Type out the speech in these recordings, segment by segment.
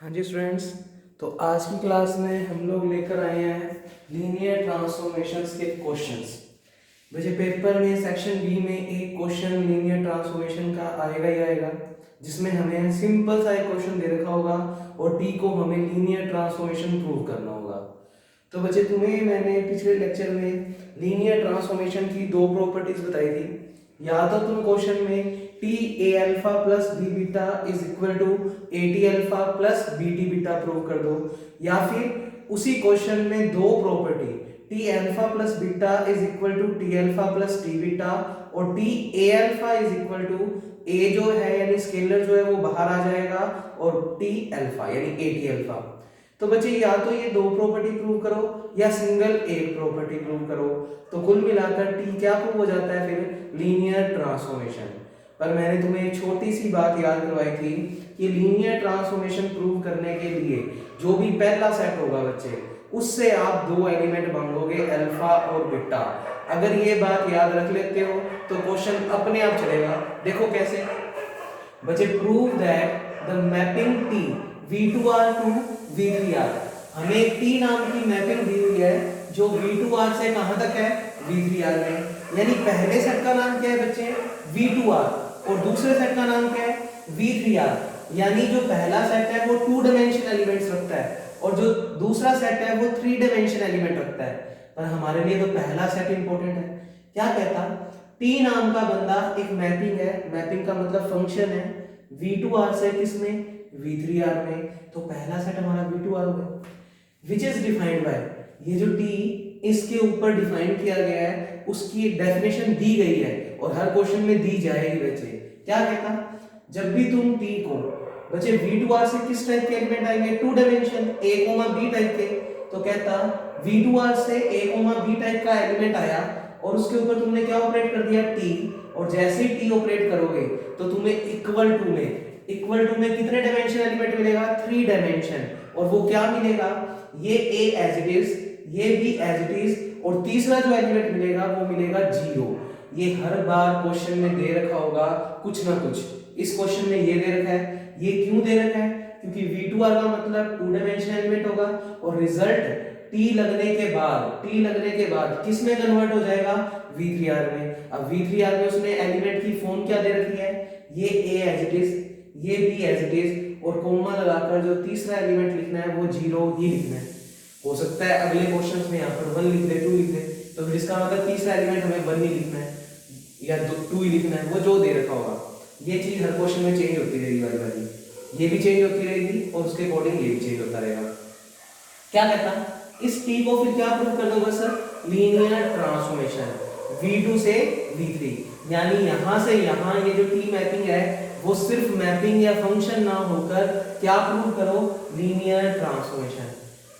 हाँ जी स्टूडेंट्स, तो आज की क्लास में हम लोग लेकर आए हैं लीनियर ट्रांसफॉर्मेशंस के क्वेश्चंस। वैसे पेपर में सेक्शन बी में एक क्वेश्चन लीनियर ट्रांसफॉर्मेशन का आएगा ही आएगा, जिसमें हमें सिंपल सा एक क्वेश्चन दे रखा होगा और टी को हमें लीनियर ट्रांसफॉर्मेशन प्रूव करना होगा। तो बच्चे तुम्हें मैंने पिछले लेक्चर में लीनियर ट्रांसफॉर्मेशन की दो प्रॉपर्टीज बताई थी। या तो तुम क्वेश्चन में T A alpha plus B beta is equal to A T alpha plus B T beta prove कर दो, या फिर उसी क्वेश्चन में दो property T alpha plus beta is equal to T alpha plus T beta और T A alpha is equal to A जो है यानी स्केलर जो है वो बाहर आ जाएगा और टी अल्फा यानी ए टी अल्फा। तो बच्चे या तो ये दो प्रॉपर्टी प्रूव करो या सिंगल एक प्रॉपर्टी प्रूव करो, तो कुल मिलाकर टी क्या प्रूव हो जाता है फिर लीनियर ट्रांसफॉर्मेशन। पर मैंने तुम्हें एक छोटी सी बात याद करवाई थी कि लीनियर ट्रांसफॉर्मेशन प्रूव करने के लिए जो भी पहला सेट होगा बच्चे, उससे आप दो एलिमेंट मांगोगे अल्फा और बीटा। अगर ये बात याद रख लेते हो तो क्वेश्चन अपने आप चलेगा। देखो कैसे बच्चे, prove that the mapping T V2R to V3R। हमें एक टी नाम की मैपिंग दी हुई है जो V2R से कहां तक है V3R में, यानी पहले सेट का नाम क्या है बच्चे V2R और दूसरे सेट का नाम क्या है V3R। यानी जो पहला सेट है वो 2 डायमेंशन एलिमेंट्स रखता है और जो दूसरा सेट है वो 3 डायमेंशन एलिमेंट रखता है। पर हमारे लिए तो पहला सेट इंपॉर्टेंट है। क्या कहता, टी नाम का बंदा एक मैपिंग है, मैपिंग का मतलब फंक्शन है V2R से किसमें V3R में, तो पहला सेट हमारा V2R हो गया, विच इज डिफाइंड बाय, ये जो T इसके ऊपर डिफाइन किया गया है उसकी एक डेफिनेशन दी गई है और हर क्वेश्चन में दी जाएगी बच्चे। क्या कहता, जब भी तुम T को बच्चे V2R से किस टाइप के एलिमेंट आएंगे 2 डायमेंशन A, B टाइप के, तो कहता V2R से A, B टाइप का एलिमेंट आया और उसके ऊपर तुमने क्या ऑपरेट कर दिया T, और जैसे ही T ऑपरेट करोगे तो तुम्हें इक्वल टू में कितने डायमेंशन एलिमेंट मिलेगा 3 डायमेंशन, और वो क्या मिलेगा ये A एज इट इज, ये B एज इट इज, और तीसरा जो एलिमेंट मिलेगा वो मिलेगा 0। ये हर बार क्वेश्चन में दे रखा होगा कुछ ना कुछ। इस क्वेश्चन में ये दे रखा है, ये क्यों दे रखा है क्योंकि V2R का मतलब 2 डायमेंशन एलिमेंट होगा और रिजल्ट T लगने के बाद किस में कन्वर्ट हो जाएगा V3R में। अब V3R में उसने एलिमेंट की फॉर्म क्या दे रखी है, ये A एज इट इज, ये B एज इट इज, और कोमा लगाकर जो तीसरा एलिमेंट लिखना है वो 0 ही लिखना है। हो सकता है अगले क्वेश्चंस में यहाँ पर 1 लिख दे 2 लिख दे, तो फिर इसका मतलब तीसरा एलिमेंट हमें 1 ही लिखना है या 2 ही लिखना है, वो जो दे रखा होगा। ये चीज हर क्वेश्चन में चेंज होती रहेगी वाली, ये भी चेंज होती रहेगी और उसके अकॉर्डिंग ये भी चेंज होता रहेगा। क्या कहता, इस T को फिर क्या प्रूव कर दूंगा सर, लीनियर ट्रांसफॉर्मेशन V2 से V3, यानी यहां से यहां ये जो T मैपिंग है वो सिर्फ मैपिंग या फंक्शन ना होकर क्या प्रूव करो, लीनियर ट्रांसफॉर्मेशन।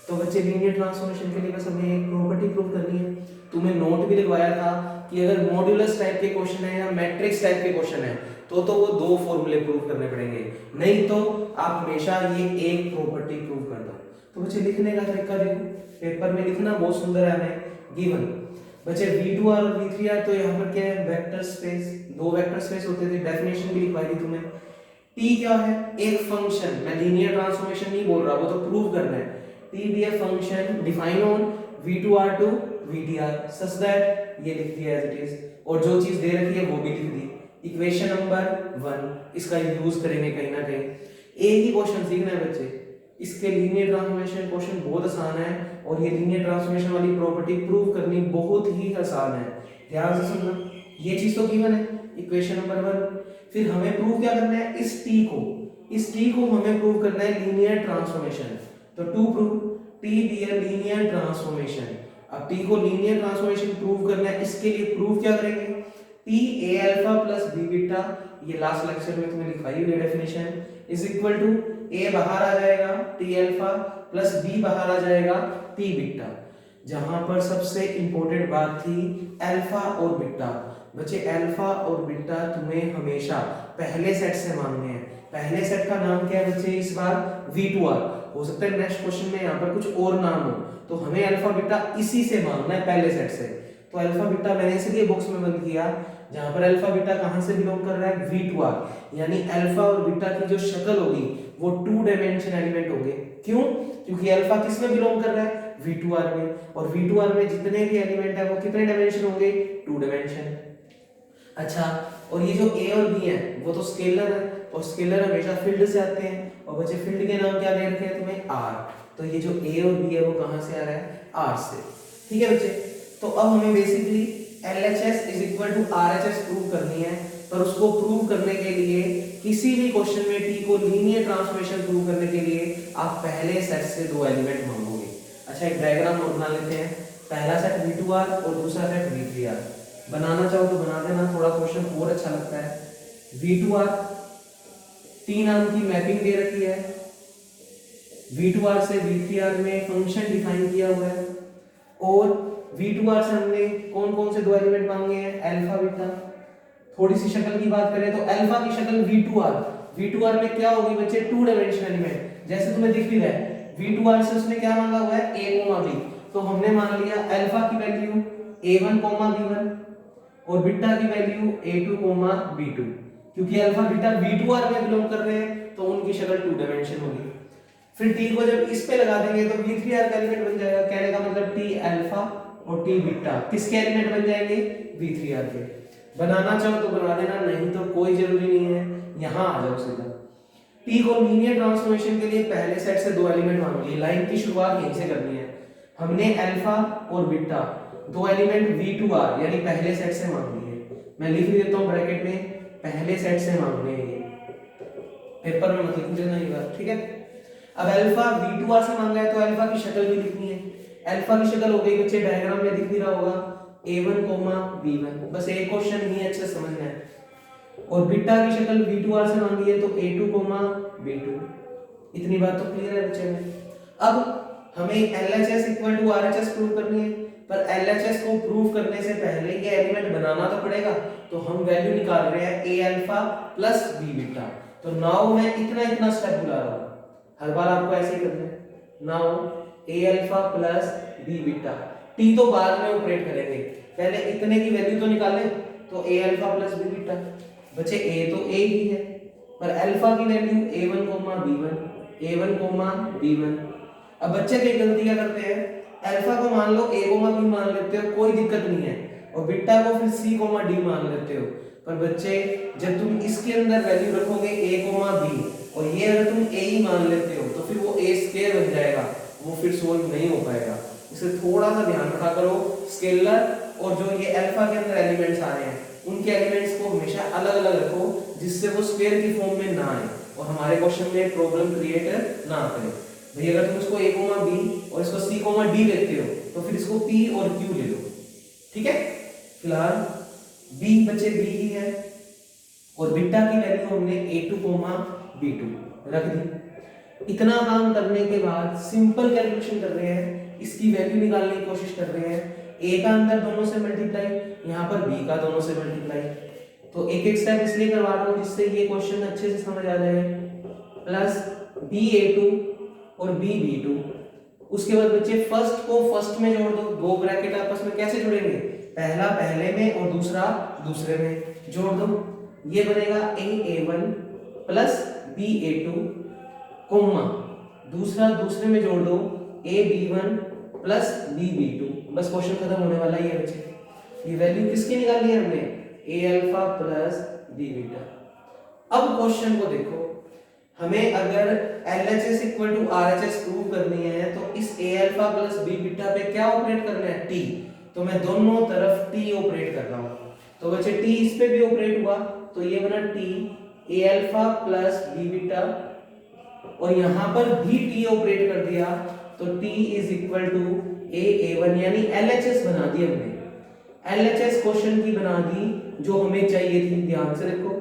तो बच्चे लीनियर ट्रांसफॉर्मेशन के लिए बस हमें एक प्रॉपर्टी प्रूव करनी है। तुम्हें नोट भी लगवाया था कि अगर मॉड्यूलस टाइप के क्वेश्चन है या मैट्रिक्स टाइप के क्वेश्चन है तो वो दो फॉर्मूले प्रूव करने पड़ेंगे, नहीं तो आप हमेशा ये एक प्रॉपर्टी प्रूव कर दो। तो बच्चे लिखने का तरीका देखो, पेपर में लिखना बहुत सुंदर है हमें गिवन। बच्चे V2R और V3R तो यहाँ पर क्या है वेक्टर स्पेस, दो वेक्टर स्पेस होते थे, डेफिनेशन भी लिखवाई थी तुम्हें। T क्या है, एक फंक्शन, मैं लीनियर ट्रांसफॉर्मेशन नहीं बोल रहा, वो तो प्रूव करना है। T भी है function define on V2R to VTR such that, ये लिख दिया एज इट इज, और जो चीज दे रखी है वो भी लिख दी। इक्वेशन नंबर 1 इसका यूज करेंगे कहीं ना कहीं। एक ही क्वेश्चन सीखना है बच्चे, इसके लीनियर ट्रांसफॉर्मेशन क्वेश्चन बहुत आसान है और ये लीनियर ट्रांसफॉर्मेशन वाली प्रॉपर्टी प्रूव करनी बहुत ही आसान है। ध्यान से सुनना, ये चीज तो गिवन है इक्वेशन नंबर 1। फिर हमें प्रूव क्या करना है, इस T को हमें प्रूव करना है लीनियर ट्रांसफॉर्मेशन। तो to prove T be a linear transformation. अब T को लीनियर ट्रांसफॉर्मेशन प्रूव करना है, इसके लिए प्रूव क्या करेंगे, T A alpha plus B beta, ये लास्ट लेक्चर में तुम्हें लिखाई हुई है definition, is equal to A बाहर आ जाएगा T अल्फा प्लस B बाहर आ जाएगा T बीटा। जहां पर सबसे इंपॉर्टेंट बात थी अल्फा और बीटा। बच्चे अल्फा और बीटा तुम्हें हमेशा पहले सेट से मांगने हैं। पहले सेट का नाम क्या है बच्चे इस बार V2R। हो सकता है नेक्स्ट क्वेश्चन में यहाँ पर कुछ और नाम हो, तो हमें अल्फा बीटा इसी से मांगना है पहले सेट से। तो अल्फा बीटा मैंने इसलिए बॉक्स में बंद किया जहां पर अल्फा बीटा कहां से बिलोंग कर रहा है V2R, यानी अल्फा और बीटा की जो शक्ल होगी वो 2 डायमेंशन एलिमेंट होंगे। क्यों? क्योंकि अल्फा किस में बिलोंग कर रहा है? V2R में, और V2R में जितने भी एलिमेंट है वो कितने डायमेंशन होंगे? 2 डायमेंशन। अच्छा, और ये जो A और B है वो तो स्केलर है, और स्केलर हमेशा फील्ड से आते हैं, और बच्चे फील्ड के नाम क्या दे रखे हैं तुम्हें? R। तो ये जो A और B है वो कहां से आ रहा है? R से। ठीक है बच्चे, तो अब हमें basically LHS is equal to RHS prove करनी है, पर उसको प्रूव करने के लिए किसी भी क्वेश्चन में T को लीनियर ट्रांसफॉर्मेशन प्रूव करने के लिए आप पहले सेट से 2 एलिमेंट मांगोगे। अच्छा, एक डायग्राम बना लेते हैं। पहला सेट V2R और दूसरा सेट V3R। बनाना चाहो तो बना देना, थोड़ा क्वेश्चन और अच्छा लगता है। V2R T नाम की मैपिंग दे रखी है, V2R से V3R में फंक्शन डिफाइन किया हुआ है, और V2R से हमने कौन कौन से 2 एलिमेंट मांगे हैं? Alpha beta. थोड़ी सी शक्ल की बात करें तो अल्फा की शक्ल V2R में क्या होगी बच्चे? 2 डायमेंशन एलिमेंट, जैसे तुम्हें दिख भी रहा है। V2R से उसने क्या मांगा हुआ है? A, B। तो हमने मान लिया अल्फा की वैल्यू A1, B1, और बीटा की वैल्यू A2, B2। क्योंकि अल्फा बीटा V2R में बिलोंग कर रहे हैं तो उनकी शक्ल 2 डायमेंशन होगी। फिर T को जब इस पे लगा देंगे तो V3R का एलिमेंट बन जाएगा। कहने का मतलब T अल्फा और T बीटा किसके एलिमेंट बन जाएंगे? V3R के। बनाना चाहो तो बना देना, नहीं तो कोई जरूरी नहीं है, यहां आ जाओ सीधा। T को लीनियर ट्रांसफॉर्मेशन के लिए पहले सेट से 2 एलिमेंट मांग लिए। लाइन की शुरुआत यहीं से करनी है। हमने अल्फा और बीटा 2 एलिमेंट V2R यानी पहले सेट से मांग लिए। मैं लिख देता हूं ब्रैकेट में, पहले सेट से मांग लिए। पेपर में मत लिख देना ये बात, ठीक है। अब अल्फा V2R से मांगा है तो अल्फा की शक्ल भी लिखनी है। अल्फा की शक्ल हो गई बच्चे, डायग्राम में दिख भी रहा होगा, A1, B1। बस एक क्वेश्चन ही अच्छे समझना है। और बीटा की शक्ल V2R से मांगी है तो A2, B2। इतनी बात तो क्लियर है बच्चे में। अब हमें LHS equal to RHS prove करनी है, पर LHS को प्रूव करने से पहले ये एलिमेंट बनाना तो पड़ेगा। तो हम वैल्यू निकाल रहे हैं A alpha plus B beta. तो नाउ मैं इतना स्टेप बुला रहा हूं, हर बार आपको ऐसे ही करना है। Now A alpha plus B beta, T तो बाद में ऑपरेट करेंगे, पहले इतने की वैल्यू तो निकालें। तो A alpha plus B beta, बच्चे A तो A ही है, पर अल्फा की value A1, B1, A1, B1। अब बच्चे कई गलती क्या करते हैं, अल्फा को मान लो A, B मान लेते हो, कोई दिक्कत नहीं है, और बीटा को फिर C, D मान लेते हो। पर बच्चे जब तुम इसके अंदर वैल्यू रखोगे A, B, और ये अगर तुम A ही मान लेते हो तो फिर वो A स्क्वायर बन जाएगा, वो फिर सोल्व नहीं हो पाएगा। इसे थोड़ा सा ध्यान रखा करो। स्केलर और जो ये अल्फा के अंदर एलिमेंट्स आ रहे हैं उनके एलिमेंट्स को हमेशा अलग अलग रखो, जिससे वो स्क्वायर की फॉर्म में ना आए और हमारे क्वेश्चन में प्रॉब्लम क्रिएट ना करे। भाई अगर तुम इसको A, B और इसको C, D लेते हो तो फिर इसको P और Q ले लो, ठीक है। फिलहाल B बच्चे B ही है, और बीटा की वैल्यू हमने A2, B2 रख दी। इतना काम करने के बाद सिंपल कैलकुलेशन कर रहे हैं, इसकी वैल्यू निकालने की कोशिश कर रहे हैं। A का अंदर दोनों से मल्टीप्लाई, यहाँ पर B का दोनों से मल्टीप्लाई। तो एक एक स्टेप इसलिए करवा रहा हूँ जिससे ये क्वेश्चन अच्छे से समझ आ जाए। प्लस BA2 और BB2। उसके बाद बच्चे फर्स्ट को फर्स्ट में जोड़ दो, 2 ब्रैकेट आपस में कैसे जुड़ेंगे? पहला पहले में और दूसरा दूसरे में जोड़ दो। ये बनेगा A1 प्लस BA2, कोमा दूसरा दूसरे में जोड़ दो AB1 प्लस BB2। बस क्वेश्चन खत्म होने वाला ही है बच्चे। ये वैल्यू किसकी निकाली है हमने? A alpha plus B beta. अब क्वेश्चन को देखो, हमें अगर LHS equal to RHS prove करनी है तो इस A alpha plus B beta पे क्या ऑपरेट करना है? T। तो मैं दोनों तरफ T ऑपरेट कर रहा हूं। तो बच्चे T इस पे भी ऑपरेट हुआ तो ये बना T A alpha plus B beta, और यहां पर भी T ऑपरेट कर दिया तो T is equal to A1, यानी LHS बना दी हमने। LHS क्वेश्चन की बना दी जो हमें चाहिए थी। ध्यान से देखो,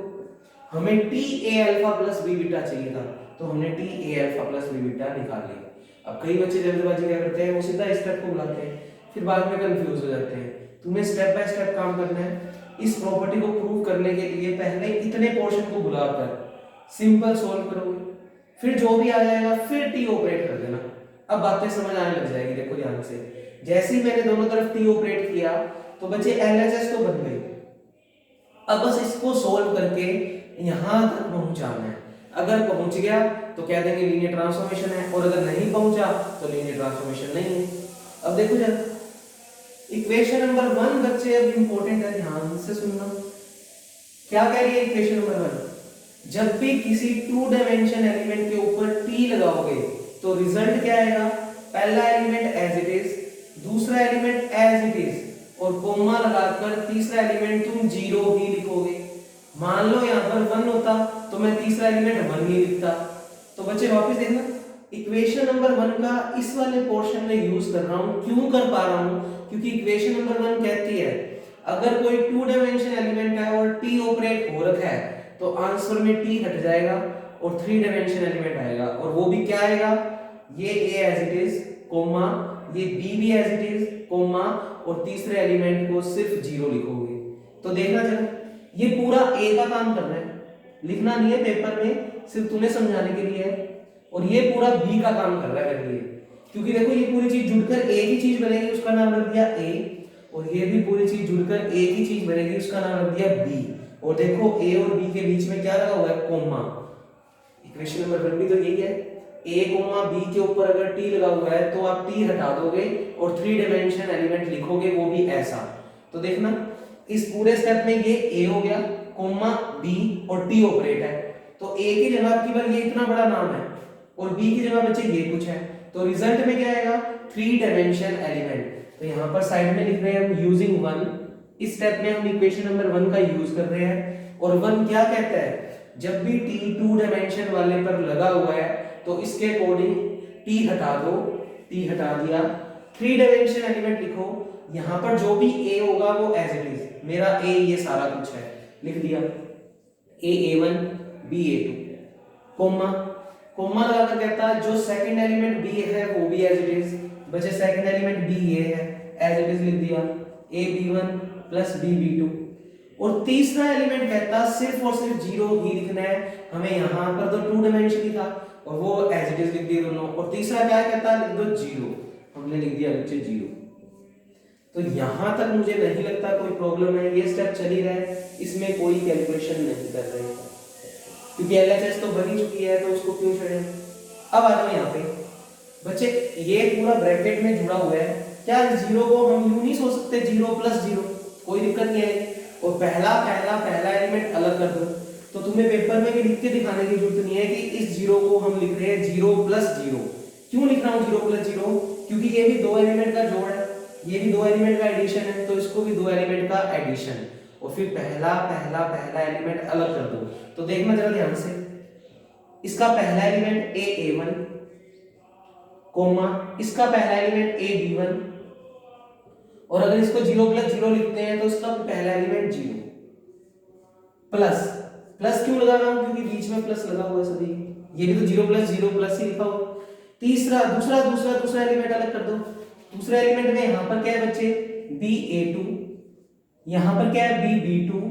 हमें T A alpha plus B beta चाहिए था तो हमने T A alpha plus B beta निकाल लिया। अब कई बच्चे जल्दबाजी क्या करते हैं, वो सीधा स्टेप को बुलाते हैं, फिर बाद में कंफ्यूज हो जाते हैं। तुम्हें स्टेप बाय स्टेप काम करना है। इस प्रॉपर्टी को प्रूव करने के लिए पहले इतने पोर्शन को बुलाकर सिंपल सोल्व करोगे, फिर जो भी आ जाएगा फिर T ऑपरेट कर देना। अब बातें समझ आने लग जाएगी। देखो ध्यान से, जैसे ही मैंने दोनों तरफ T ऑपरेट किया तो बच्चे LHS तो बन गई। अब बस इसको सोल्व करके यहां तक पहुंचाना है। अगर पहुंच गया तो कह देंगे लीनियर ट्रांसफॉर्मेशन है, और अगर नहीं पहुंचा तो लीनियर ट्रांसफॉर्मेशन नहीं है। अब देखो जरा इक्वेशन नंबर 1 बच्चे अब इंपॉर्टेंट है, ध्यान से सुनना। क्या कह रही है इक्वेशन नंबर 1? जब भी किसी टू डायमेंशन एलिमेंट के ऊपर टी लगाओगे तो रिजल्ट क्या आएगा? पहला एलिमेंट एज इट इज, दूसरा एलिमेंट एज इट इज, और कोमा लगाकर तीसरा एलिमेंट तुम 0 ही लिखोगे। मान लो यहाँ पर 1 होता तो मैं तीसरा एलिमेंट 1 ही लिखता। तो बच्चे वापस देखना, इक्वेशन नंबर 1 का इस वाले पोर्शन में यूज कर रहा हूँ। क्यों कर पा रहा हूँ? क्योंकि इक्वेशन नंबर 1 कहती है अगर कोई टू डायमेंशन एलिमेंट है और टी ऑपरेट हो रखा है तो आंसर में टी हट जाएगा और थ्री डायमेंशन एलिमेंट आएगा, और वो भी क्या आएगा? ये ए एज इट इज कोमा, ये बी भी एज इट इज कोमा, और तीसरे एलिमेंट को सिर्फ 0 लिखोगे। तो देखना जरा, ये पूरा ए का काम कर रहा है, लिखना नहीं है पेपर में, सिर्फ तुम्हें समझाने के लिए है। और ये पूरा बी का काम कर रहा है मेरे लिए, क्योंकि देखो ये पूरी चीज जुड़कर एक ही चीज बनेगी, उसका नाम रख दिया ए, और ये भी पूरी चीज जुड़कर एक ही चीज बनेगी, उसका नाम रख दिया बी। और देखो ए और बी के बीच में क्या लगा हुआ है? कोमा। इक्वेशन नंबर 1 भी तो यही है, ए कोमा बी के ऊपर अगर टी लगा हुआ है तो आप टी हटा दोगे और थ्री डायमेंशन एलिमेंट लिखोगे, वो भी ऐसा। तो देखना इस पूरे स्टेप में ये ए हो गया, कोमा बी और टी ऑपरेट है, तो ए की जगह की बार ये इतना बड़ा नाम है और बी की जगह बच्चे ये कुछ है, तो रिजल्ट में क्या आएगा? Three dimension element. तो यहाँ पर साइड में लिख रहे हैं हम यूजिंग 1। इस स्टेप में हम इक्वेशन नंबर 1 का यूज कर रहे हैं, और 1 क्या कहता है? जब भी टी टू डायमेंशन वाले पर लगा हुआ है तो इसके अकॉर्डिंग टी हटा दो, टी हटा दिया, थ्री डायमेंशन एलिमेंट लिखो। यहाँ पर जो भी ए होगा वो एज इट इज, मेरा ए ये सारा कुछ है, लिख दिया ए A1 B A2, coma, coma लगाकर कहता है जो सेकंड एलिमेंट बी है वो भी एज इट इज, बचे सेकंड एलिमेंट बी ए है, एज इट इज लिख दिया ए B1 प्लस बी B2। और तीसरा एलिमेंट कहता सिर्फ और सिर्फ 0 ही लिखना है, हमें यहाँ पर तो टू डायमेंशन ही था और वो एज इट इज लिख दिए दोनों। और तीसरा क्या कहता है? लिख दो 0, हमने लिख दिया बच्चे 0। तो यहां तक मुझे नहीं लगता कोई प्रॉब्लम है, ये स्टेप चल ही रहा है, इसमें कोई कैलकुलेशन नहीं कर रहे, क्योंकि एलएचएस तो बन ही चुकी है, तो उसको क्यों छेड़े। अब आ जाओ यहाँ पे बच्चे, ये पूरा ब्रैकेट में जुड़ा हुआ है, क्या 0 को हम यूं नहीं सोच सकते 0 प्लस 0, कोई दिक्कत नहीं है। और पहला एलिमेंट अलग कर दो, तो तुम्हें पेपर में भी लिख के दिखाने की जरूरत नहीं है कि इस 0 को हम लिख रहे हैं 0 प्लस 0। क्यों लिख रहा हूँ 0 प्लस 0? क्योंकि ये भी दो एलिमेंट का जोड़ है, ये भी दो एलिमेंट का एडिशन है, तो इसको भी दो एलिमेंट का एडिशन, और फिर पहला एलिमेंट अलग कर दो। तो देखना जरा ध्यान से, इसका पहला एलिमेंट ए A1 कोमा, इसका पहला एलिमेंट ए B1, और अगर इसको 0 प्लस 0 लिखते हैं तो इसका पहला एलिमेंट 0 प्लस, प्लस क्यों लगा रहा हूं? क्योंकि बीच में प्लस लगा हुआ है सभी, ये भी तो 0 प्लस 0 प्लस ही लिखा हुआ। दूसरा एलिमेंट अलग कर दो। दूसरा एलिमेंट में यहां पर क्या है बच्चे? बी A2, यहां पर क्या है? बी B2,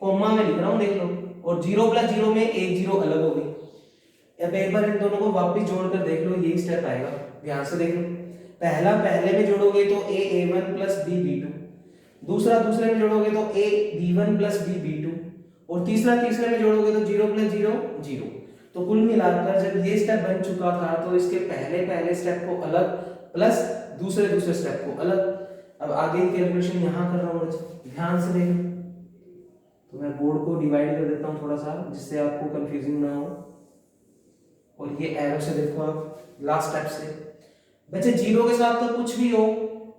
कोमा में लिख रहा हूं देख लो, और 0 प्लस 0 में एक 0 अलग हो गई। अब एक बार इन दोनों को वापस जोड़कर देख लो, यही स्टेप आएगा, ध्यान से देख लो। पहला पहले में जोड़ोगे तो ए A1 प्लस बी B2, दूसरे में जोड़ोगे तो ए B1 प्लस बी B2, और तीसरे में जोड़ोगे तो 0 प्लस 0 0। तो कुल मिलाकर जब ये स्टेप बन चुका था तो इसके पहले स्टेप को अलग प्लस दूसरे स्टेप को अलग। अब आगे की कैलकुलेशन यहाँ कर रहा हूँ, ध्यान से देखो। तो मैं बोर्ड को डिवाइड कर देता हूँ थोड़ा सा, जिससे आपको कंफ्यूजिंग ना हो। और ये एरो से देखो आप लास्ट स्टेप से, बच्चे 0 के साथ तो कुछ भी हो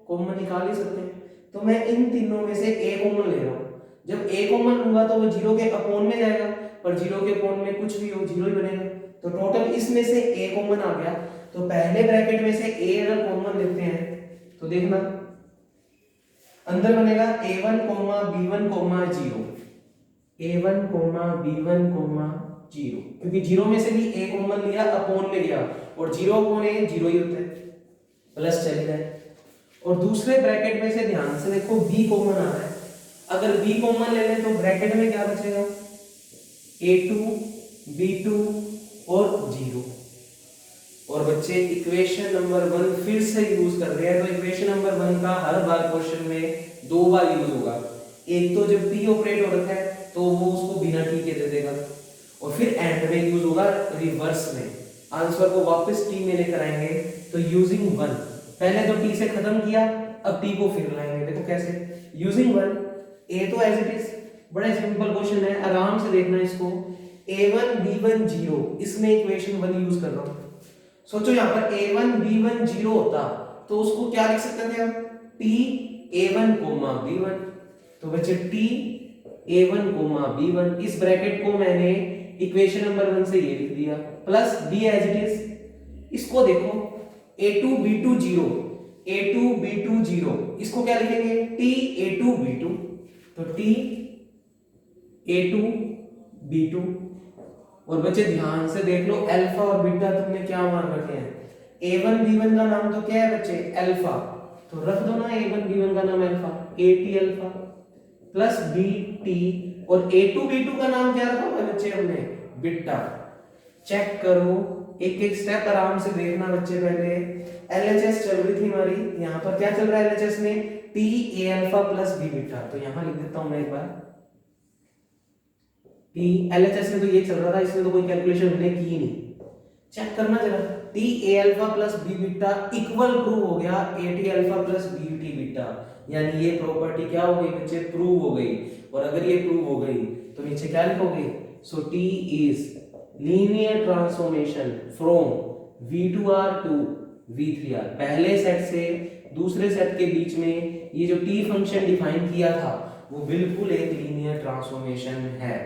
कॉमन निकाल ही सकते हैं, तो मैं इन तीनों में से ए कॉमन ले रहा हूँ। जब ए कॉमन लूंगा तो वो 0 के अपॉन में जाएगा, पर 0 के अपॉन में कुछ भी हो 0 ही बनेगा, तो टोटल इसमें से ए कॉमन आ गया। तो पहले ब्रैकेट में से ए अगर कॉमन लेते हैं तो देखना अंदर बनेगा A1, B1, 0, A1, B1, 0, क्योंकि 0 में से भी ए कॉमन लिया, अपॉन में लिया, और 0 अपॉन ए 0 ही होता है, प्लस चल रहा है। और दूसरे ब्रैकेट में से ध्यान से देखो बी कॉमन आ रहा है, अगर बी कॉमन ले लें तो ब्रैकेट में क्या बचेगा? A2, B2 और 0। और बच्चे इक्वेशन नंबर 1 फिर से यूज कर रहे हैं, तो इक्वेशन नंबर 1 का हर बार क्वेश्चन में 2 बार यूज होगा। एक तो जब p ऑपरेट हो रखा है तो वो उसको बिना t के दे देगा, और फिर एंड में यूज होगा रिवर्स में, आंसर को वापस टी में लेकर आएंगे। तो यूजिंग वन, पहले तो टी से खत्म किया, अब टी को फिर लाएंगे। देखो कैसे, यूजिंग वन, ए तो एज इट इज, बड़ा सिंपल क्वेश्चन है, आराम से देखना इसको। a1 b1 0, इसमें इक्वेशन 1 यूज कर रहा हूं। सोचो यहाँ पर a1 b1 0 होता तो उसको क्या लिख सकते थे हम, t a1 b1। तो बच्चे t a1 b1, इस ब्रैकेट को मैंने इक्वेशन नंबर 1 से ये लिख दिया, plus b as it is. इसको देखो a2 b2 0, a2 b2 0, इसको क्या लिखेंगे, t a2 b2। तो t a2 b2। और बच्चे ध्यान से देख लो, अल्फा और बीटा तुमने क्या मान रखे हैं, a1 b1 का नाम तो क्या है बच्चे, अल्फा, तो रख दो ना a1 b1 का नाम alpha, at alpha plus bt, और a2 b2 का नाम क्या रखा है बच्चे हमने, बीटा। चेक करो, एक एक स्टेप आराम से देखना बच्चे। पहले LHS चल रही थी हमारी, यहाँ पर क्या चल रहा है LHS में, t a alpha plus b beta. तो यहाँ लिख देता हूं मैं एक बार, LHS में तो ये चल रहा था, इसमें तो कोई कैलकुलेशन हमने की नहीं। चेक करना जरा, t a alpha plus b beta equal prove हो गया a t alpha plus b t beta, यानी ये प्रॉपर्टी क्या हो गई बच्चे, प्रूव हो गई। और अगर ये प्रूव हो गई तो नीचे क्या लिखोगे, so t is linear transformation from v2r to v3r। पहले सेट से दूसरे सेट के बीच में ये जो t फंक्शन डिफाइन किया था वो बिल्कुल एक लीनियर ट्रांसफॉर्मेशन है।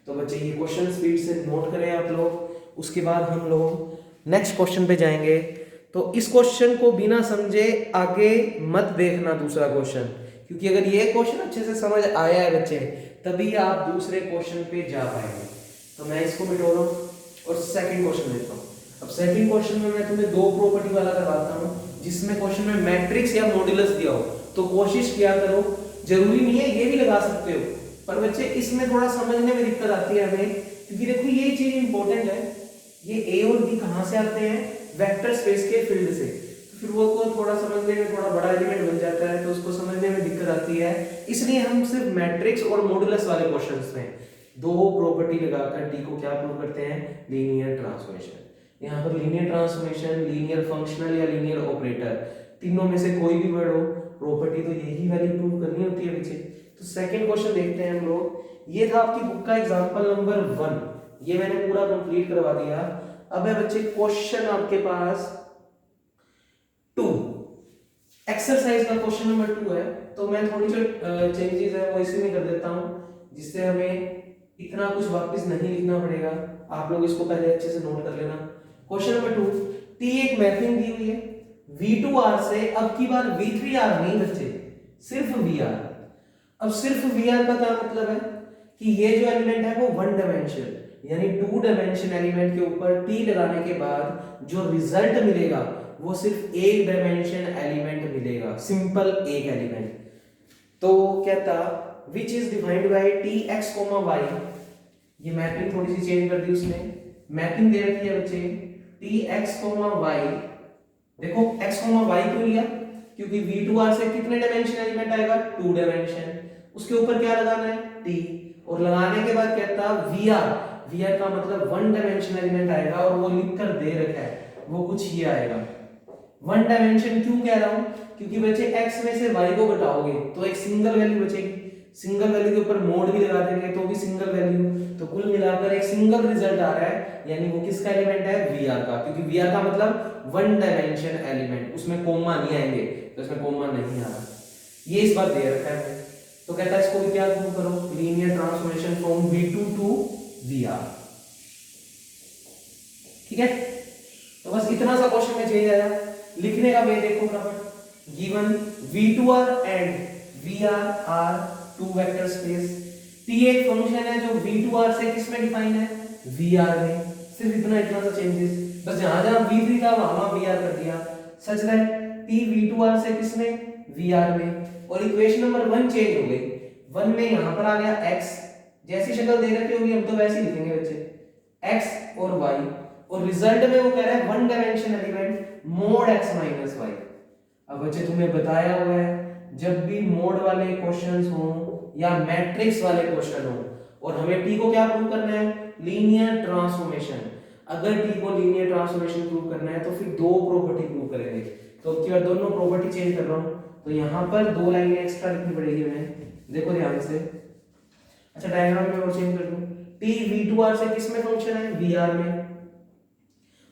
तो बच्चे ये क्वेश्चन स्पीड से नोट करें आप लोग। उसके बाद हम लोग नेक्स्ट क्वेश्चन पे जाएंगे। तो इस क्वेश्चन को बिना समझे आगे मत देखना दूसरा क्वेश्चन, क्योंकि अगर ये क्वेश्चन अच्छे से समझ आया है बच्चे तभी आप दूसरे क्वेश्चन पे जा पाएंगे। तो मैं इसको मिटा रहा हूँ और सेकंड क्वेश्चन लेता हूँ। अब सेकंड क्वेश्चन में मैं तुम्हें दो प्रॉपर्टी वाला करवाता हूँ, जिसमें क्वेश्चन में मैट्रिक्स या मॉड्यूलस दिया हो तो कोशिश किया करो, जरूरी नहीं है ये भी लगा सकते हो, पर बच्चे इसमें थोड़ा समझने में दिक्कत आती है हमें, क्योंकि देखो ये चीज इंपॉर्टेंट है, ये ए और बी कहां से आते हैं, वेक्टर स्पेस के फील्ड से। तो फिर वो को थोड़ा समझने में थोड़ा बड़ा एलिमेंट बन जाता है, तो उसको समझने में दिक्कत आती है। इसलिए हम सिर्फ मैट्रिक्स और मॉड्यूलस वाले क्वेश्चंस में दो प्रॉपर्टी लगाकर टी को क्या प्रूव करते हैं, लीनियर ट्रांसफॉर्मेशन। यहाँ पर लीनियर ट्रांसफॉर्मेशन, लीनियर फंक्शनल या लीनियर ऑपरेटर, तीनों में से कोई भी वर्ड हो, प्रॉपर्टी तो यही वाली प्रूव करनी होती है बच्चे। तो सेकंड क्वेश्चन देखते हैं हम लोग। ये था आपकी बुक का एग्जांपल नंबर 1, ये मैंने पूरा कंप्लीट करवा दिया। अब है बच्चे क्वेश्चन आपके पास 2, एक्सरसाइज का क्वेश्चन नंबर 2 है। तो मैं थोड़ी जो चेंजेस है वो इसी में कर देता हूं, जिससे हमें इतना कुछ वापस नहीं लिखना पड़ेगा। आप लोग इसको पहले अच्छे से नोट कर लेना। क्वेश्चन नंबर 2, टी एक मैपिंग दी हुई है v2r से, अब की बार v3r नहीं बच्चे, सिर्फ vr। अब सिर्फ vr का क्या मतलब है कि ये जो एलिमेंट है वो वन डायमेंशन यानी 2 डायमेंशन एलिमेंट के ऊपर t लगाने के बाद जो रिजल्ट मिलेगा वो सिर्फ एक डायमेंशन एलिमेंट मिलेगा, सिंपल एक एलिमेंट। तो कहता which is defined by tx, y, ये मैपिंग थोड़ी सी चेंज कर दी उसने, मैपिंग दे रखी है बच्चे tx, y। देखो x, y क्यों लिया, क्योंकि v2r से कितने डायमेंशन एलिमेंट आएगा, 2 डायमेंशन, उसके ऊपर क्या लगाना है, t, और लगाने के बाद कहता vr का मतलब 1 डायमेंशन एलिमेंट आएगा, और वो लिखकर दे रखा है वो कुछ ये आएगा 1 डायमेंशन। क्यों कह रहा हूं, क्योंकि बच्चे x में से y को घटाओगे तो एक सिंगल वैल्यू बचेगी, सिंगल वैल्यू के ऊपर मोड भी लगा देंगे तो भी सिंगल वैल्यू, तो कुल मिलाकर एक सिंगल रिजल्ट आ रहा है, यानी वो किसका एलिमेंट है, vr का, क्योंकि vr का मतलब 1 डायमेंशन एलिमेंट, उसमें कोमा नहीं आएंगे, तो इसमें कोमा नहीं आ रहा, ये इस बार दे रखा है। तो कहता है इसको भी क्या प्रूव करो, linear transformation from v2 to vr। ठीक है, तो बस इतना सा क्वेश्चन में चेंज आया। लिखने का वे देखो फटाफट, given v2r and vr are 2 vector space, t एक फंक्शन है जो v2r से किस में डिफाइन है, vr में, सिर्फ इतना सा चेंजेस, बस जहां जहां v3 था वहां vr कर दिया, सच दैट t v2r से किस में, vr में, और इक्वेशन नंबर 1 चेंज हो गई, 1 में यहां पर आ गया x, जैसी शक्ल दे रखी होगी हम तो वैसे ही लिखेंगे बच्चे, x और y, और रिजल्ट में वो कह रहा है 1 dimension element mode x minus y। अब बच्चे तुम्हें बताया हुआ है जब भी मोड वाले क्वेश्चंस हो या मैट्रिक्स वाले क्वेश्चन हो और हमें t को क्या प्रूव करना है, लीनियर ट्रांसफॉर्मेशन। अगर टी को लीनियर ट्रांसफॉर्मेशन प्रूव करना है तो फिर दो प्रॉपर्टी प्रूव करेंगे। तो अब की बार दोनों प्रॉपर्टी चेंज कर रहा हूँ, तो यहाँ पर दो लाइनें एक्स्ट्रा लिखनी पड़ेगी हमें, देखो ध्यान से। अच्छा डायग्राम में और चेंज कर दूं, टी v2r से किस में फंक्शन है, vr में,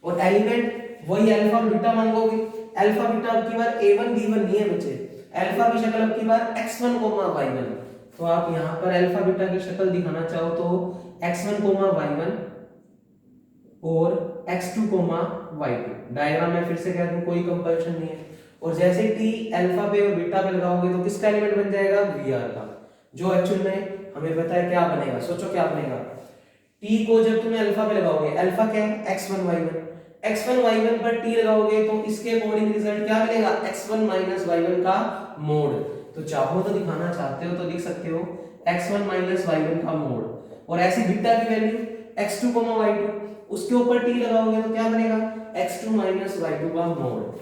और एलिमेंट वही अल्फा और बीटा मांगोगे। अल्फा बीटा अब की बार a1 b1 नहीं है बच्चे, अल्फा की शक्ल अब की बार x1 y1। तो आप यहाँ पर अल्फा बीटा की शक्ल दिखाना चाहो तो x1 y1 और x2 y2। डायग्राम में फिर से कह दूं कोई कंपल्शन नहीं है। और जैसे t अल्फा पे और बीटा पे लगाओगे तो किसका एलिमेंट बन जाएगा, vr का, जो एक्चुअल में हमें पता है क्या बनेगा। सोचो क्या बनेगा, t को जब तुम्हें अल्फा पे लगाओगे, अल्फा क्या है x1 y1, x1 y1 पर t लगाओगे तो इसके अकॉर्डिंग रिजल्ट क्या मिलेगा, x1 y1 का मोड। तो चाहो तो दिखाना चाहते हो तो लिख सकते हो x1 y1 का मोड। और ऐसी बीटा की वैल्यू x2 y2, उसके ऊपर t लगाओगे तो क्या बनेगा, x2 y2 का मोड।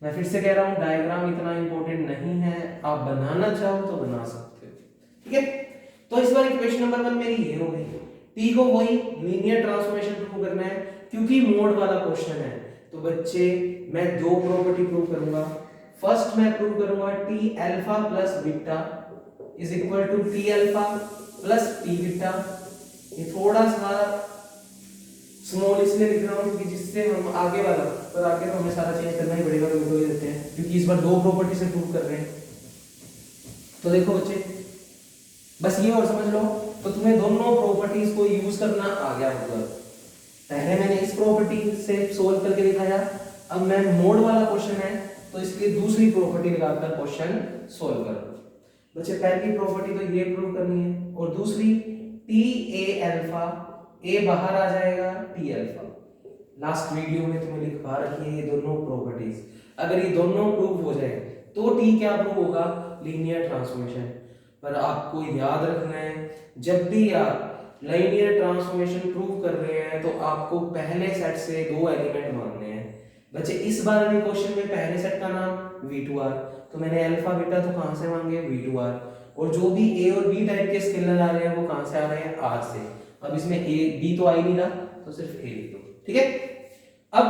मैं फिर से कह रहा हूं डायग्राम इतना इंपॉर्टेंट नहीं है, आप बनाना चाहो तो बना सकते हो, ठीक है। तो इस बार इक्वेशन नंबर 1 मेरी ये हो गई, t को वही लीनियर ट्रांसफॉर्मेशन प्रूव करना है क्योंकि मोड वाला क्वेश्चन है। तो बच्चे मैं दो प्रॉपर्टी प्रूव करूंगा। फर्स्ट मैं प्रूव करूंगा t alpha plus beta is equal to t alpha plus t beta. ये थोड़ा सा स्मॉल इसलिए लिख रहा हूं क्योंकि जिससे हम आगे वाला, पर आगे तो हमें सारा चेंज करना ही पड़ेगा, तो वो देते हैं क्योंकि इस बार दो प्रॉपर्टी से प्रूव कर रहे हैं। तो देखो बच्चे बस ये और समझ लो, तो तुम्हें दोनों प्रॉपर्टीज को यूज करना आ गया होगा। पहले मैंने इस प्रॉपर्टी से सोल्व करके दिखाया, अब मैं मोड वाला क्वेश्चन है तो इसके दूसरी प्रॉपर्टी लगाकर क्वेश्चन सोल्व करो। बच्चे पहली प्रॉपर्टी तो ये प्रूव करनी है और दूसरी टी ए अल्फा, ए बाहर आ जाएगा टी अल्फा। लास्ट वीडियो में तुम्हें लिखवा रखी है ये दोनों प्रॉपर्टीज। अगर ये दोनों प्रूव हो जाए तो टी क्या प्रूव होगा, लीनियर ट्रांसफॉर्मेशन। पर आपको याद रखना है जब भी आप लीनियर ट्रांसफॉर्मेशन प्रूव कर रहे हैं तो आपको पहले सेट से दो एलिमेंट मांगने हैं। बच्चे इस बार वाले क्वेश्चन में पहले सेट का नाम v2r, तो मैंने अल्फा बीटा तो कहां से मांगे, v2r, और जो भी a और b टाइप के स्केलर आ रहे हैं वो कहां से आ रहे हैं, r से। अब इसमें a b तो आ ही नहीं रहा तो सिर्फ a लिख दो, ठीक है। अब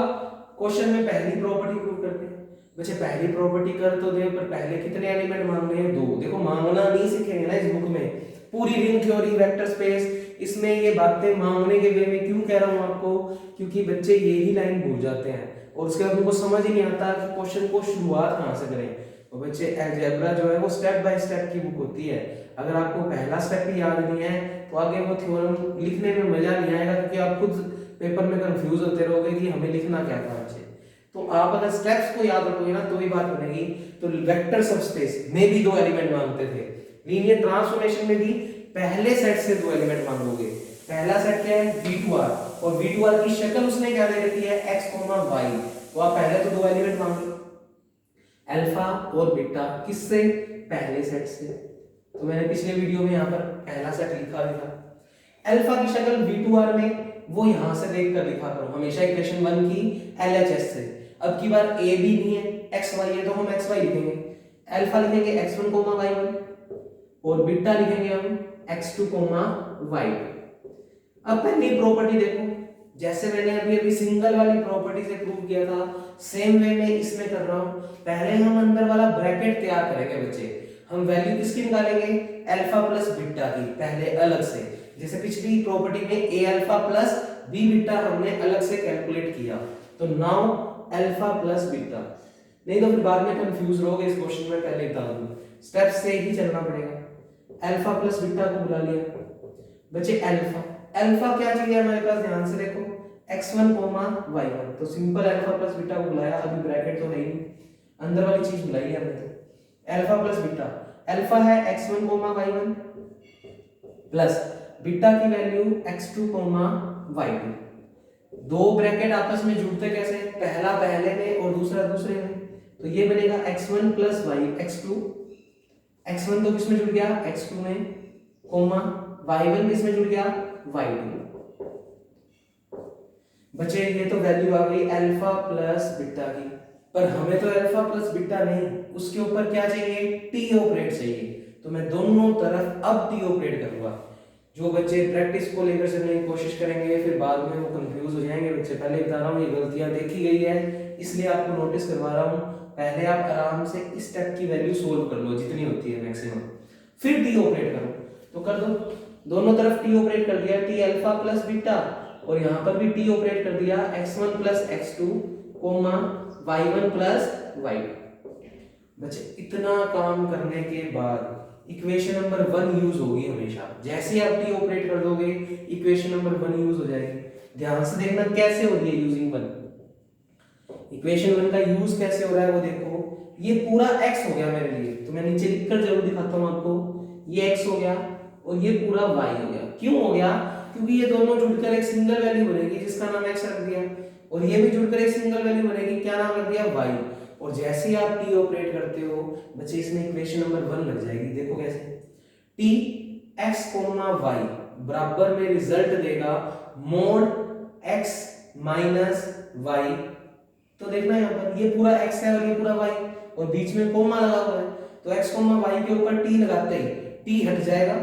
क्वेश्चन में पहली प्रॉपर्टी प्रूव करते हैं। बच्चे पहली प्रॉपर्टी कर तो दे, पर पहले कितने एलिमेंट मांग रहे हैं, दो। देखो मांगना नहीं सीखेंगे ना इस बुक में, पूरी रिंग थ्योरी, वेक्टर स्पेस, इसमें ये बातें मांगने के वे में क्यों कह रहा हूं आपको, क्योंकि बच्चे यही लाइन भूल जाते हैं और उसके बाद उनको समझ ही नहीं आता कि क्वेश्चन को शुरुआत कहां से करें। तो बच्चे अलजेब्रा जो है वो स्टेप बाय स्टेप की बुक होती है। अगर आपको पहला स्टेप भी याद नहीं है तो आगे वो थ्योरम लिखने में मजा नहीं आएगा, क्योंकि आप खुद पेपर में कंफ्यूज होते रहोगे कि हमें लिखना क्या था बच्चे। तो आप अगर स्टेप्स को याद रखोगे ना तो ही बात बनेगी। तो वेक्टर सबस्पेस में भी दो एलिमेंट मांगते थे, लीनियर ट्रांसफॉर्मेशन में भी पहले सेट से दो एलिमेंट मांगोगे। पहला सेट क्या है, v2r, और v2r की शक्ल उसने क्या दे रखी है, x, y। तो आप पहले तो दो एलिमेंट मांगो अल्फा और बीटा, किससे, पहले सेट से। तो मैंने पिछले वीडियो में यहाँ पर पहला सेट लिखा भी था। अल्फा की शक्ल v2r में वो यहां से देखकर लिखा करो, हमेशा इक्वेशन 1 की LHS से। अब की बार a भी नहीं है, xy है, तो हम xy लिखेंगे। अल्फा लिखेंगे x1 y1 और बीटा लिखेंगे हम x2 y2। अब पहली प्रॉपर्टी देखो, जैसे मैंने अभी सिंगल वाली प्रॉपर्टी से प्रूव किया था सेम वे में इसमें कर रहा हूं। पहले हम अंदर वाला ब्रैकेट तैयार करेंगे बच्चे, हम वैल्यू किसकी निकालेंगे, अल्फा प्लस बीटा की, पहले अलग से। जैसे पिछली प्रॉपर्टी में a alpha plus b beta हमने अलग से कैलकुलेट किया, तो नाउ अल्फा प्लस बीटा। नहीं तो फिर बाद में कंफ्यूज रहोगे, इस क्वेश्चन में पहले बता दूं, स्टेप से ही चलना पड़ेगा। अल्फा प्लस बीटा को बुला लिया बच्चे। अल्फा, अल्फा क्या चीज है हमारे पास, ध्यान से देखो, x1 y1। तो सिंपल अल्फा प्लस बीटा को बुलाया, अभी ब्रैकेट तो है ही नहीं, अंदर वाली चीज बुलाई है हमने। तो अल्फा प्लस बीटा, अल्फा है x1 y1 प्लस बीटा की वैल्यू x2 y2। दो ब्रैकेट आपस में जुड़ते कैसे, पहला पहले में और दूसरा दूसरे में। तो ये बनेगा x1 plus y x2, x1 तो किसमें जुड़ गया, x2 में, कोमा y1 किसमें जुड़ गया, y2। बच्चे ये तो वैल्यू आ गई अल्फा प्लस बीटा की, पर हमें तो अल्फा प्लस बीटा नहीं, उसके ऊपर क्या चाहिए, टी ऑपरेट चाहिए। तो मैं दोनों तरफ अब टी ऑपरेट करूंगा। जो बच्चे प्रैक्टिस को लेकर चलने की कोशिश करेंगे फिर बाद में वो कंफ्यूज हो जाएंगे बच्चे। पहले बता रहा हूँ ये गलतियां देखी गई है, इसलिए आपको नोटिस करवा रहा हूँ। पहले आप आराम से इस स्टेप की वैल्यू सोल्व कर लो जितनी होती है मैक्सिमम, फिर टी ऑपरेट करो। तो कर दो, दोनों तरफ टी ऑपरेट कर दिया, टी अल्फा प्लस बीटा, और यहाँ पर भी टी ऑपरेट कर दिया, x1 plus x2 coma y1 plus y2। बच्चे इतना काम करने के बाद इक्वेशन नंबर 1 यूज होगी हमेशा। जैसे आप टी ऑपरेट कर दोगे इक्वेशन नंबर 1 यूज हो जाएगी। ध्यान से देखना कैसे हो रही है यूजिंग 1। इक्वेशन 1 का यूज कैसे हो रहा है वो देखो। ये पूरा x हो गया मेरे लिए, तो मैं नीचे लिखकर जरूर दिखाता हूं आपको। ये x हो गया और ये पूरा y हो गया। क्यों हो गया? क्योंकि ये दोनों जुड़कर एक सिंगल वैल्यू बनेगी जिसका नाम x रख दिया, और ये भी जुड़कर एक सिंगल वैल्यू बनेगी, क्या नाम रख दिया? y। और जैसे ही आप टी ऑपरेट करते हो बच्चे इसमें इक्वेशन नंबर 1 लग जाएगी। देखो कैसे, टी x y बराबर में रिजल्ट देगा मोड x माइनस y। तो देखना यहाँ पर ये पूरा x है और ये पूरा y, और बीच में कोमा लगा हुआ है, तो x y के ऊपर t लगाते ही t हट जाएगा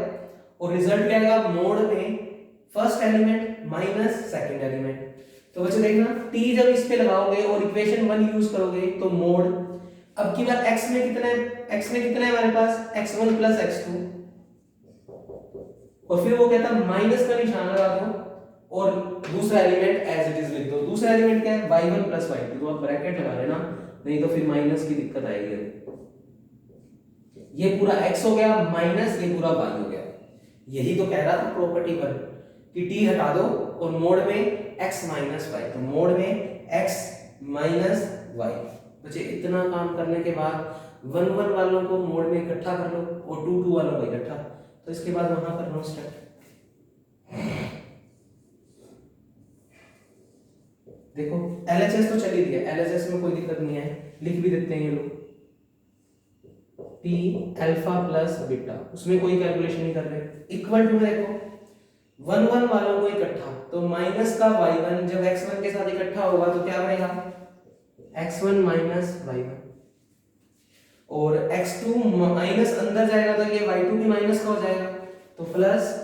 और रिजल्ट क्या आएगा? मोड में first element minus second element. तो बच्चे देखना t जब इस पे लगाओगे और इक्वेशन 1 यूज करोगे तो मोड, अब की बार x में कितना है हमारे पास? x1 प्लस x2, और फिर वो कहता है माइनस का निशान लगा दो और दूसरा एलिमेंट एज इट इज लिख दो। दूसरा एलिमेंट क्या है? y1 प्लस y2, तो आप ब्रैकेट लगा लेना, नहीं तो फिर माइनस की दिक्कत आएगी। ये पूरा x हो गया माइनस ये पूरा y हो गया। यही तो कह रहा था प्रॉपर्टी पर कि t हटा दो और मोड में x माइनस y, तो मोड में x माइनस y। बच्चे इतना काम करने के बाद 1 1 वालों को मोड में इकट्ठा कर लो और 2 2 वालों को इकट्ठा, तो इसके बाद वहां पर नो स्टेप। देखो LHS तो चली गया, LHS में कोई दिक्कत नहीं है, लिख भी देते हैं ये लोग टी अल्फा प्लस बीटा, उसमें कोई कैलकुलेशन नहीं कर रहे। इक्वल टू में देखो 1 1 वालों को इकट्ठा, तो माइनस का y1 जब x1 के साथ इकट्ठा होगा तो क्या बनेगा? x1 माइनस y1, और x2 माइनस अंदर जाएगा तो ये y2 भी माइनस का हो जाएगा, तो प्लस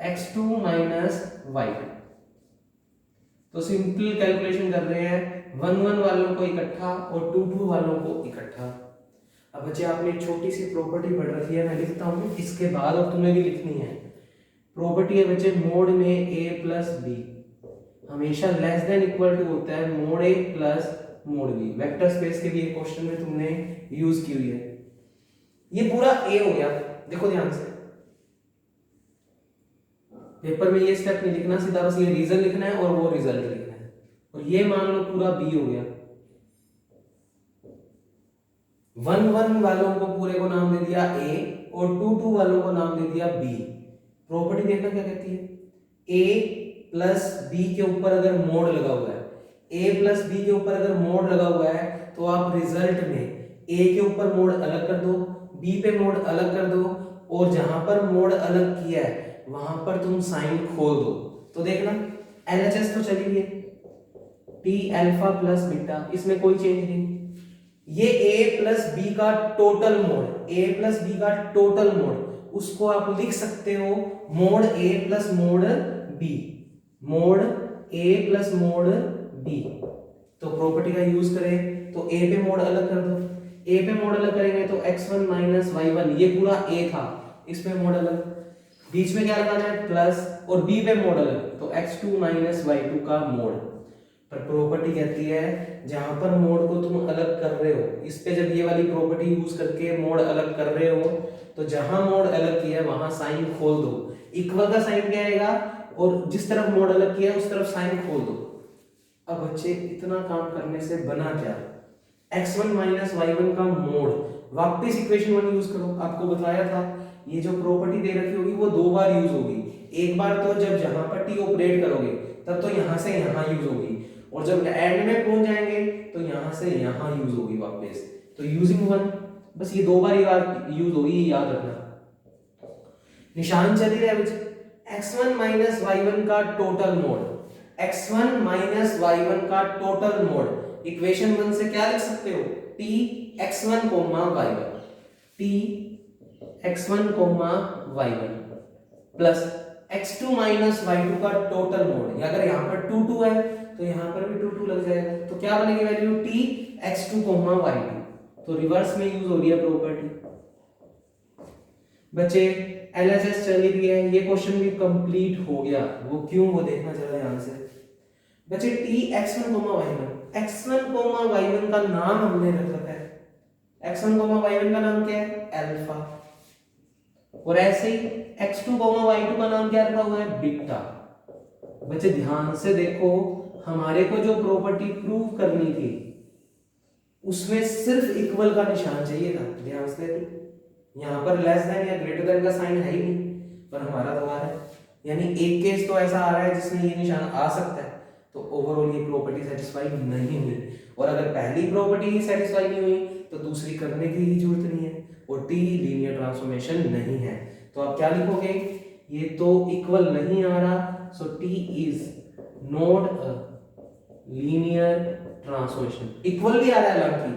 x2 माइनस y1। तो सिंपल कैलकुलेशन कर रहे हैं, 1 1 वालों को इकट्ठा और 2 2 वालों को इकट्ठा। अब बच्चे आपने एक छोटी सी प्रॉपर्टी पढ़ रखी है, मैं लिखता हूं इसके बाद और तुम्हें भी लिखनी है। प्रॉपर्टी है बच्चे मोड में a प्लस बी हमेशा लेस देन इक्वल टू होता है mode a plus mod b। Vector space के भी एक क्वेश्चन में तुमने यूज की हुई है। ये पूरा a हो गया, देखो ध्यान से, पेपर में ये स्टेप नहीं लिखना, सीधा बस ये रीजन लिखना है और वो रिजल्ट लिखना है। और ये मान लो पूरा b हो गया। 1 1 वालों को पूरे को नाम दे दिया a और 2 2 वालों को नाम दे दिया b। प्रॉपर्टी देखना क्या कहती है, a प्लस b के ऊपर अगर मोड लगा हुआ है, a प्लस b के ऊपर अगर मोड लगा हुआ है तो आप रिजल्ट में a के ऊपर मोड अलग कर दो, b पे मोड अलग कर दो, और जहां पर मोड अलग किया है वहां पर तुम साइन खोल दो। तो देखना LHS तो चली गई, t अल्फा प्लस बीटा, इसमें कोई चेंज नहीं। ये a प्लस बी का total mod, a plus B का टोटल मोड, उसको आप लिख सकते हो mod a plus mod b, mod a plus mod b। तो प्रॉपर्टी का यूज करें तो a पे मोड अलग कर दो, a पे मोड अलग करेंगे तो x1 माइनस y1, ये पूरा a था, इस पे मोड अलग, बीच में क्या लगाना है प्लस, और b पे मोड अलग, तो x2 माइनस y2 का मोड। पर प्रॉपर्टी कहती है जहां पर मोड को तुम अलग कर रहे हो, इस पे जब ये वाली प्रॉपर्टी यूज करके मोड अलग कर रहे हो तो जहां मोड अलग किया है वहां साइन खोल दो। इक्वल का साइन क्या आएगा और जिस तरफ मोड अलग किया है उस तरफ साइन खोल दो। अब बच्चे इतना काम करने से बना क्या, x1 माइनस y1 का मोड, वापस इक्वेशन 1 यूज करो। आपको बताया था ये जो प्रॉपर्टी दे रखी होगी वो 2 बार यूज होगी। एक बार तो जब जहां पर टी ऑपरेट करोगे तब तो यहां से यहां यूज होगी, और जब एंड में पहुंच जाएंगे तो यहां से यहां यूज होगी वापस। तो यूजिंग 1 बस ये 2 बार यूज होगी, ये याद रखना। निशान चल रहा है x1 माइनस y1 का total mode, x1 minus y1 का टोटल मोड इक्वेशन 1 से क्या लिख सकते हो, t x1 y1, t x1 y1 plus x2 minus y2 का टोटल मोड, अगर यहाँ पर 2 2 है तो यहाँ पर भी 2 2 लग जाएगा, तो क्या बनेगी वैल्यू t x2 y2, तो रिवर्स में यूज हो रही है प्रॉपर्टी। बच्चे एलएचएस चली रही है, ये क्वेश्चन भी कंप्लीट हो गया, वो क्यों वो देखना जरा ध्यान से। बच्चे T x1 y1, x1 y1 का नाम हमने रख रखा है, x1 y1 का नाम क्या है अल्फा, और ऐसे ही x2 y2 का नाम क्या रखा हुआ है बीटा। बच्चे ध्यान से देखो, हमारे को जो प्रॉपर्टी प्रूव करनी थी उसमें सिर्फ इक्वल का निशान चाहिए था, ध्यान से देखो यहाँ पर लेस देन या ग्रेटर देन का साइन है ही नहीं, पर हमारा तो आ रहा है, यानी एक केस तो ऐसा आ रहा है जिसमें ये निशान आ सकता है, तो ओवरऑल ये प्रॉपर्टी सेटिस्फाई नहीं हुई। और अगर पहली प्रॉपर्टी ही सेटिस्फाई नहीं हुई तो दूसरी करने की ही जरूरत नहीं है, और टी लीनियर ट्रांसफॉर्मेशन नहीं है। तो आप क्या लिखोगे, ये तो इक्वल नहीं आ रहा, so T is not a linear transformation. Equal भी आ रहा है लड़की,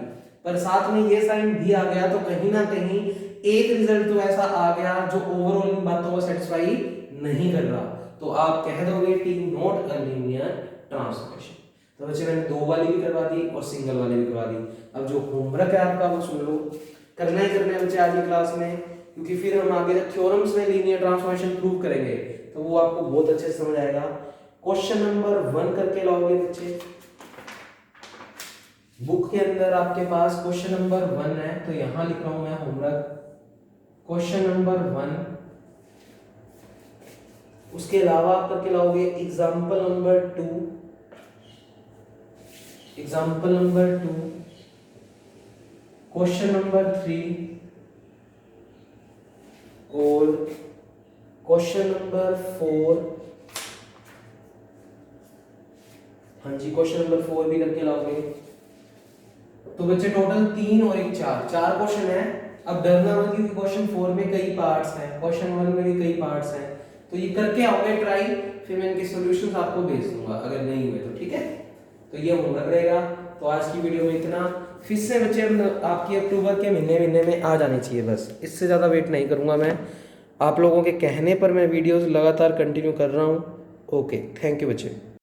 पर साथ में ये साइन भी आ गया, तो कहीं ना कहीं एक रिजल्ट तो ऐसा आ गया जो ओवरऑल इन बातों को सेटिस्फाई नहीं कर रहा, तो आप कह दोगे T not a linear transformation. तो बच्चे मैंने दो वाली भी करवा दी और सिंगल वाली भी करवा दी। अब जो होमवर्क है आपका वो सुन लो, करना ही करना है बच्चे आज की क्लास में, क्योंकि फिर हम आगे जब थ्योरम्स में लीनियर ट्रांसफॉर्मेशन प्रूव करेंगे तो वो आपको बहुत अच्छे से समझ आएगा। क्वेश्चन नंबर 1 करके लाओगे बच्चे, बुक के अंदर आपके पास क्वेश्चन नंबर 1 है, तो यहां लिख रहा हूं मैं होमवर्क क्वेश्चन नंबर 1। उसके अलावा आप करके लाओगे example number 2, example number 2, question number 3 और क्वेश्चन नंबर 4। हाँ जी, क्वेश्चन नंबर 4 भी करके लाओगे। तो बच्चे टोटल 3 और 1 4 क्वेश्चन है। अब डरना मत, क्योंकि क्वेश्चन 4 में कई पार्ट्स हैं, क्वेश्चन 1 में भी कई पार्ट्स हैं, तो ये करके आओगे ट्राई, फिर मैं इनके सॉल्यूशंस आपको भेज दूंगा अगर नहीं हुए तो, ठीक है। तो ये होमवर्क रहेगा। तो आज की वीडियो में इतना, फिर से बच्चे आपकी अक्टूबर के महीने में आ जानी चाहिए, बस इससे ज़्यादा वेट नहीं करूँगा मैं। आप लोगों के कहने पर मैं वीडियोज़ लगातार कंटिन्यू कर रहा हूँ। ओके, थैंक यू बच्चे।